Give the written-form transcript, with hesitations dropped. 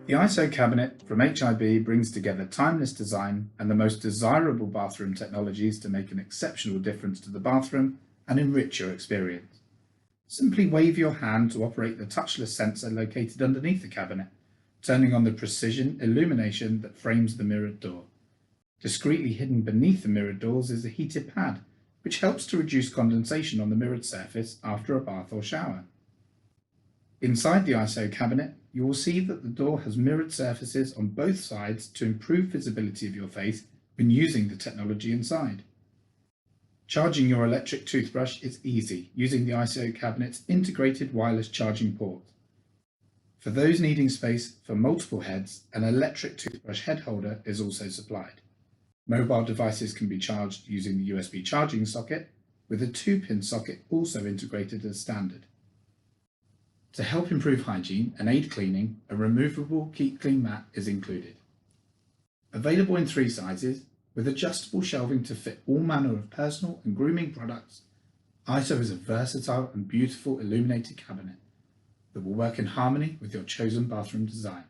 The Isoe cabinet from HIB brings together timeless design and the most desirable bathroom technologies to make an exceptional difference to the bathroom and enrich your experience. Simply wave your hand to operate the touchless sensor located underneath the cabinet, turning on the precision illumination that frames the mirrored door. Discreetly hidden beneath the mirrored doors is a heated pad, which helps to reduce condensation on the mirrored surface after a bath or shower. Inside the Isoe cabinet, you will see that the door has mirrored surfaces on both sides to improve visibility of your face when using the technology inside. Charging your electric toothbrush is easy using the Isoe cabinet's integrated wireless charging port. For those needing space for multiple heads, an electric toothbrush head holder is also supplied. Mobile devices can be charged using the USB charging socket, with a 2-pin socket also integrated as standard. To help improve hygiene and aid cleaning, a removable Keep Clean mat is included. Available in 3 sizes, with adjustable shelving to fit all manner of personal and grooming products, Isoe is a versatile and beautiful illuminated cabinet that will work in harmony with your chosen bathroom design.